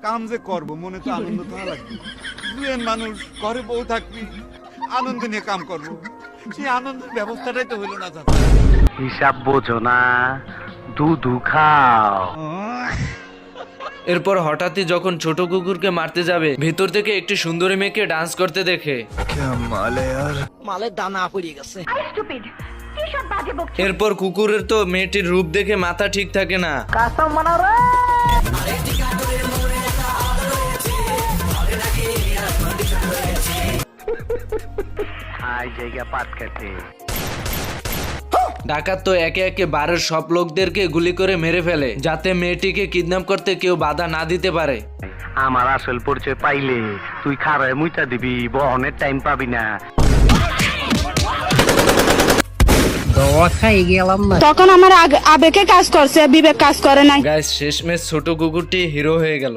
কাম যে করব মনে তো আনন্দ থাকা লাগবে। দুজন মানুষ ঘরে বউ থাকবি, আনন্দ নিয়ে কাম করব, সেই আনন্দের ব্যবস্থাটাই তো হইল না চাচা। হিসাব বোঝো না, দুধু খাও। এরপর হঠাৎই যখন ছোট কুকুরকে মারতে যাবে, ভেতর থেকে একটি সুন্দরী মেয়েকে ডান্স করতে দেখে মালের দানা পড়ে গেছে। এরপর কুকুরের তো মেয়েটির রূপ দেখে মাথা ঠিক থাকে না। আই জায়গা পাট খেতে। ডাকাত তো একে একে বারের সব লোকদেরকে গুলি করে মেরে ফেলে, যাতে মেয়েটিকে কিডন্যাপ করতে কেউ বাধা না দিতে পারে। আমার আসল পরিচয় পাইলে তুই খারায় মুইতা দিবি, বহনের টাইম পাবি না। তখন আমার আবেগে কাজ করছে, বিবেক কাজ করে নাই। গাইস, শেষমেশ ছোট কুকুরটি হিরো হয়ে গেল।